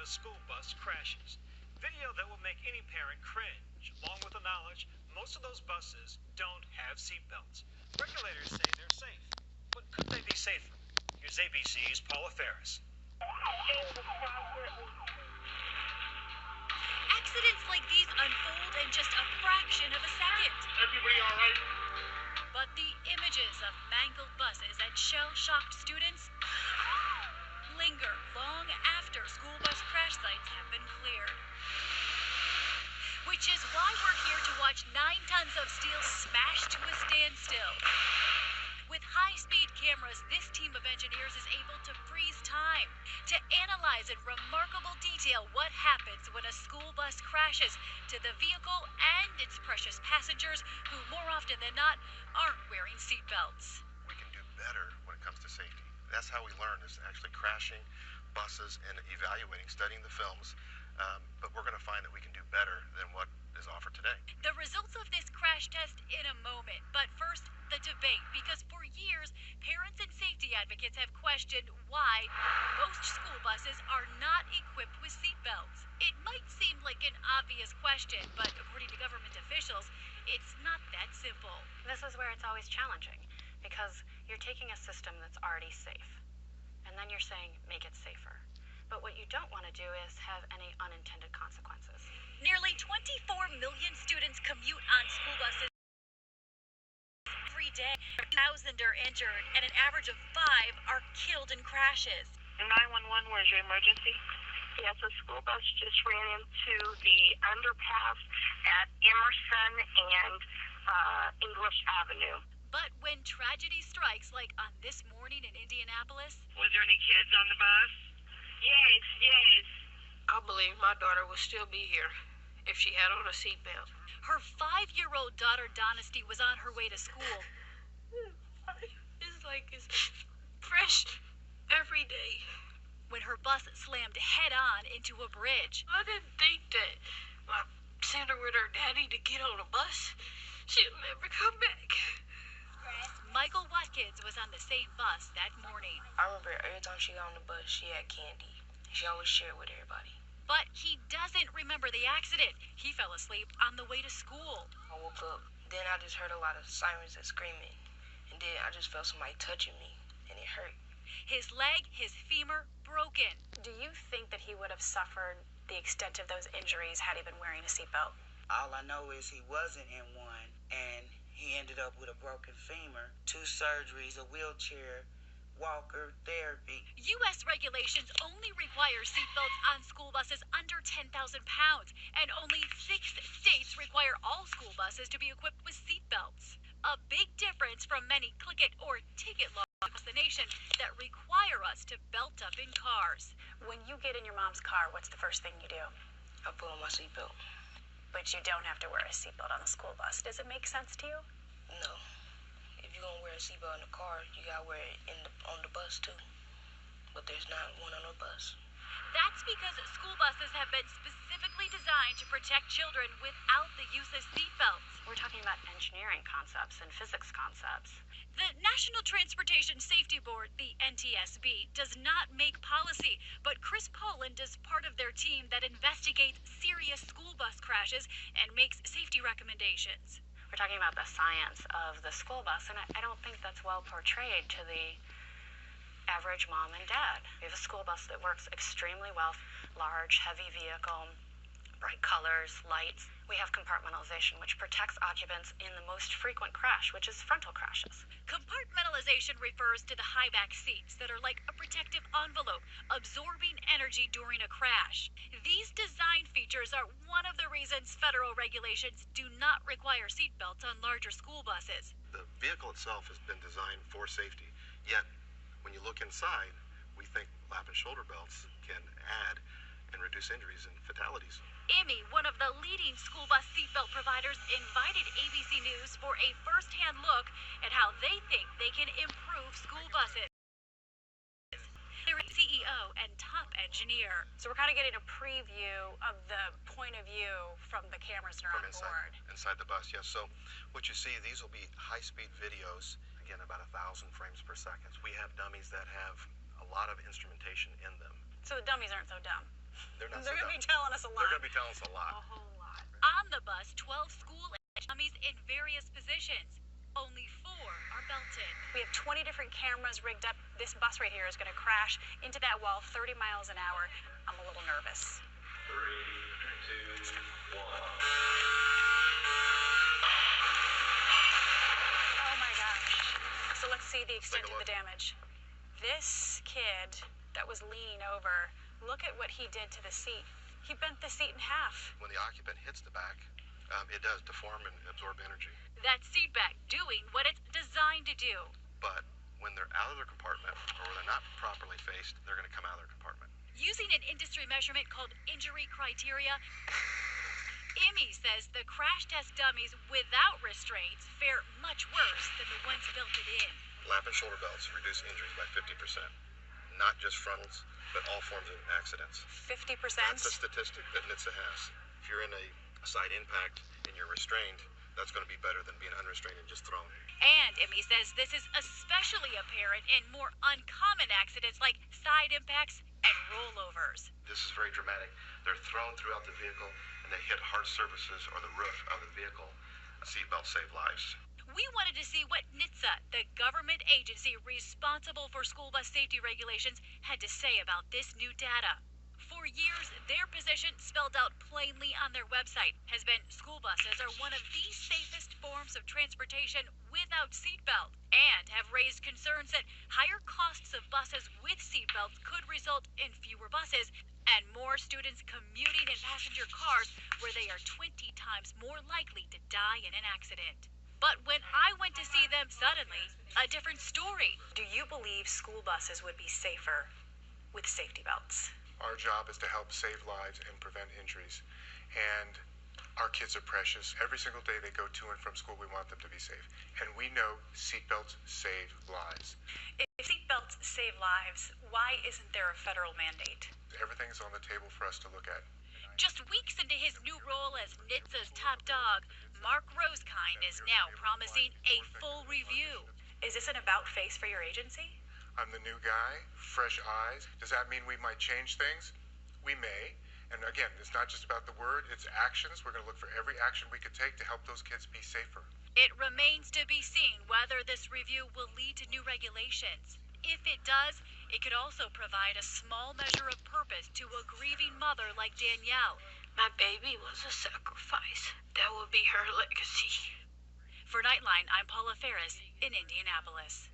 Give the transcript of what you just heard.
a school bus crashes. Video that will make any parent cringe, along with the knowledge most of those buses don't have seatbelts. Regulators say they're safe, but could they be safer? Here's ABC's Paula Ferris. Accidents like these unfold in just a fraction of a second. Everybody all right? But the images of mangled buses and shell-shocked students linger long after school bus crash sites have been cleared. Which is why we're here to watch 9 tons of steel smash to a standstill. With high-speed cameras, this team of engineers is able to freeze time, to analyze in remarkable detail what happens when a school bus crashes to the vehicle and its precious passengers who, more often than not, aren't wearing seatbelts. We can do better when it comes to safety. That's how we learn, is actually crashing buses and evaluating, studying the films. But we're going to find that we can do better than what is offered today. The results of this crash test in a moment. But first, the debate, because for years, parents and safety advocates have questioned why most school buses are not equipped with seatbelts. It might seem like an obvious question, but according to government officials, it's not that simple. This is where it's always challenging, because you're taking a system that's already safe, and then you're saying, make it safer. But what you don't want to do is have any unintended consequences. Nearly 24 million students commute on school buses every day. 1,000 are injured, and an average of 5 are killed in crashes. 911, where's your emergency? Yes, a school bus just ran into the underpass at Emerson and English Avenue. But when tragedy strikes, like on this morning in Indianapolis, Was there any kids on the bus? Yes. I believe my daughter would still be here if she had on a seatbelt. her 5-year-old daughter Donesty was on her way to school. It's fresh every day. When her bus slammed head-on into a bridge. I didn't think that I sent her with her daddy to get on a bus. She'll never come back. Michael Watkins was on the same bus that morning. I remember every time she got on the bus, she had candy. She always shared with everybody. But he doesn't remember the accident. He fell asleep on the way to school. I woke up, then I just heard a lot of sirens and screaming. And then I just felt somebody touching me, and it hurt. His leg, his femur, broken. Do you think that he would have suffered the extent of those injuries had he been wearing a seatbelt? All I know is he wasn't in one, and he ended up with a broken femur, 2 surgeries, a wheelchair, walker, therapy. U.S. regulations only require seatbelts on school buses under 10,000 pounds, and only 6 states require all school buses to be equipped with seatbelts. A big difference from many click-it or ticket laws across the nation that require us to belt up in cars. When you get in your mom's car, what's the first thing you do? I put on my seatbelt. But you don't have to wear a seatbelt on the school bus. Does it make sense to you? No. If you're gonna wear a seatbelt in the car, you gotta wear it on the bus too. But there's not one on the bus. That's because school buses have been specifically designed to protect children without the use of seatbelts. We're talking about engineering concepts and physics concepts. The National Transportation Safety Board, the NTSB, does not make policy, but Chris Poland is part of their team that investigates serious school bus crashes and makes safety recommendations. We're talking about the science of the school bus, and I don't think that's well portrayed to the average mom and dad. We have a school bus that works extremely well, large, heavy vehicle, bright colors, lights. We have compartmentalization, which protects occupants in the most frequent crash, which is frontal crashes. Compartmentalization refers to the high back seats that are like a protective envelope, absorbing energy during a crash. These design features are one of the reasons federal regulations do not require seatbelts on larger school buses. The vehicle itself has been designed for safety, yet when you look inside, we think lap and shoulder belts can add and reduce injuries and fatalities. IMI, one of the leading school bus seatbelt providers, invited ABC News for a first-hand look at how they think they can improve school buses. They're CEO and top engineer. So we're kind of getting a preview of the point of view from the cameras that are on board. Inside the bus, yes. So what you see, these will be high-speed videos, again, about 1,000 frames per second. We have dummies that have a lot of instrumentation in them. So the dummies aren't so dumb. They're not They're so going to be dumb. telling us a lot. They're going to be telling us a A lot. whole lot. On the bus, 12 school-age dummies in various positions. Only 4 are belted. We have 20 different cameras rigged up. This bus right here is going to crash into that wall 30 miles an hour. I'm a little nervous. 3, 2, 1. Oh my gosh. So let's see the extent Take a of the look. damage. This kid that was leaning over, look at what he did to the seat. He bent the seat in half. When the occupant hits the back, it does deform and absorb energy. That seat back doing what it's designed to do. But when they're out of their compartment or when they're not properly faced, they're going to come out of their compartment. Using an industry measurement called injury criteria, Emmy says the crash test dummies without restraints fare much worse than the ones belted in. Lap and shoulder belts reduce injuries by 50%. Not just frontals, but all forms of accidents. 50%? That's a statistic that NHTSA has. If you're in a side impact and you're restrained, that's going to be better than being unrestrained and just thrown. And Emmy says this is especially apparent in more uncommon accidents like side impacts and rollovers. This is very dramatic. They're thrown throughout the vehicle and they hit hard surfaces or the roof of the vehicle. Seatbelts save lives. We wanted to see what NHTSA, the government agency responsible for school bus safety regulations, had to say about this new data. For years, their position, spelled out plainly on their website, has been school buses are one of the safest forms of transportation without seatbelt, and have raised concerns that higher costs of buses with seatbelts could result in fewer buses and more students commuting in passenger cars where they are 20 times more likely to die in an accident. But when I went to see them suddenly, a different story. Do you believe school buses would be safer with safety belts? Our job is to help save lives and prevent injuries. And our kids are precious. Every single day they go to and from school, we want them to be safe. And we know seatbelts save lives. If seatbelts save lives, why isn't there a federal mandate? Everything's on the table for us to look at. Just weeks into his new role as NHTSA's top dog, Mark Rosekind is now promising a full review. Is this an about face for your agency? I'm the new guy, fresh eyes. Does that mean we might change things? We may. And again, it's not just about the word, it's actions. We're going to look for every action we could take to help those kids be safer. It remains to be seen whether this review will lead to new regulations. If it does, it could also provide a small measure of purpose to a grieving mother like Danielle. My baby was a sacrifice. That will be her legacy. For Nightline, I'm Paula Ferris in Indianapolis.